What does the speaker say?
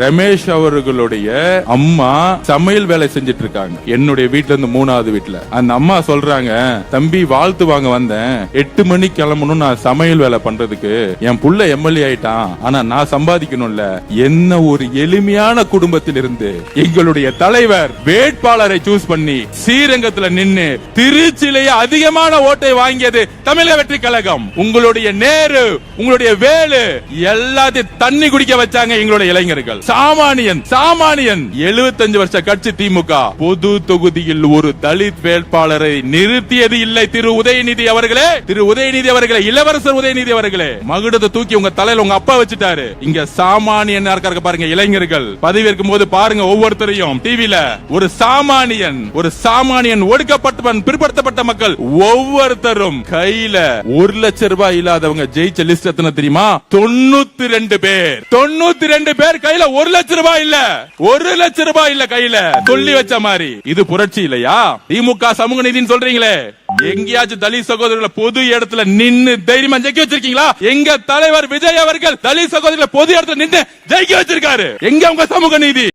ரமேஷ் அவர்களுடைய அம்மா சமையல் வேலை செஞ்சிட்டு இருக்காங்க. என்னுடைய வீட்டுல இருந்து 3வது வீட்டுல அந்த அம்மா சொல்றாங்க, தம்பி வாழ்த்து வாங்க வந்தேன், 8 மணிக்கு கிளம்பணும், நான் சமையல் வேலை பண்றதுக்கு. என் புள்ள எம்எல்ஏ ஆயிட்டான், ஆனா நான் சம்பாதிக்கணும்ல. என்ன ஒரு எளிமையான குடும்பத்தில் இருந்து எங்களுடைய தலைவர் வேட்பாளரை சூஸ் பண்ணி ஸ்ரீரங்கத்துல நின்னு திருச்சியிலேயே அதிகமான ஓட்டை வாங்கியது தமிழக வெற்றி கழகம். உங்களுடைய நேரு, உங்களுடைய வேலு எல்லாத்தையும் தண்ணி குடிக்க வச்சாங்க எங்களுடைய இளைஞர்கள். சாமானியன் 75 வருஷ கட்சி திமுக பொது தொகுதியில் ஒரு தலித் வேட்பாளரை நிறுத்தியது இல்லை. திரு உதயநிதி அவர்களே, இளவரசர் உதயநிதி அவர்களே, மகுடத்தை தூக்கி உங்க தலையில உங்க அப்பா வச்சுட்டாரு. இங்க சாமானியன் இருக்காரு பாருங்க, இளைஞர்கள் பதவியேற்கும் போது பாருங்க, ஒவ்வொருத்தரையும் டிவில ஒரு சாமானியன் ஒடுக்கப்பட்டவன், பிற்படுத்தப்பட்ட மக்கள் ஒவ்வொருத்தரும் கையில 1 லட்சம் ரூபாய் இல்லாதவங்க ஜெயிச்ச லிஸ்ட் எத்தனை தெரியுமா? 92 பேர் கையில 1 லட்சம் ரூபாய் இல்ல, 1 லட்சம் ரூபாய் இல்ல கையில. சொல்லி வச்ச மாதிரி இது புரட்சி இல்லையா? திமுக சமூக நீதினு சொல்றீங்களே, எங்கேயாச்சும் தலித் சகோதரர்களை பொது இடத்துல நின்னு தைரியமா ஜெயிக்க வச்சிருக்கீங்களா? எங்க தலைவர் விஜய் அவர்கள் தலித் சகோதரர்களை பொது இடத்துல நின்னு ஜெயிக்க வச்சிருக்காரு. எங்க உங்க சமூக நீதி?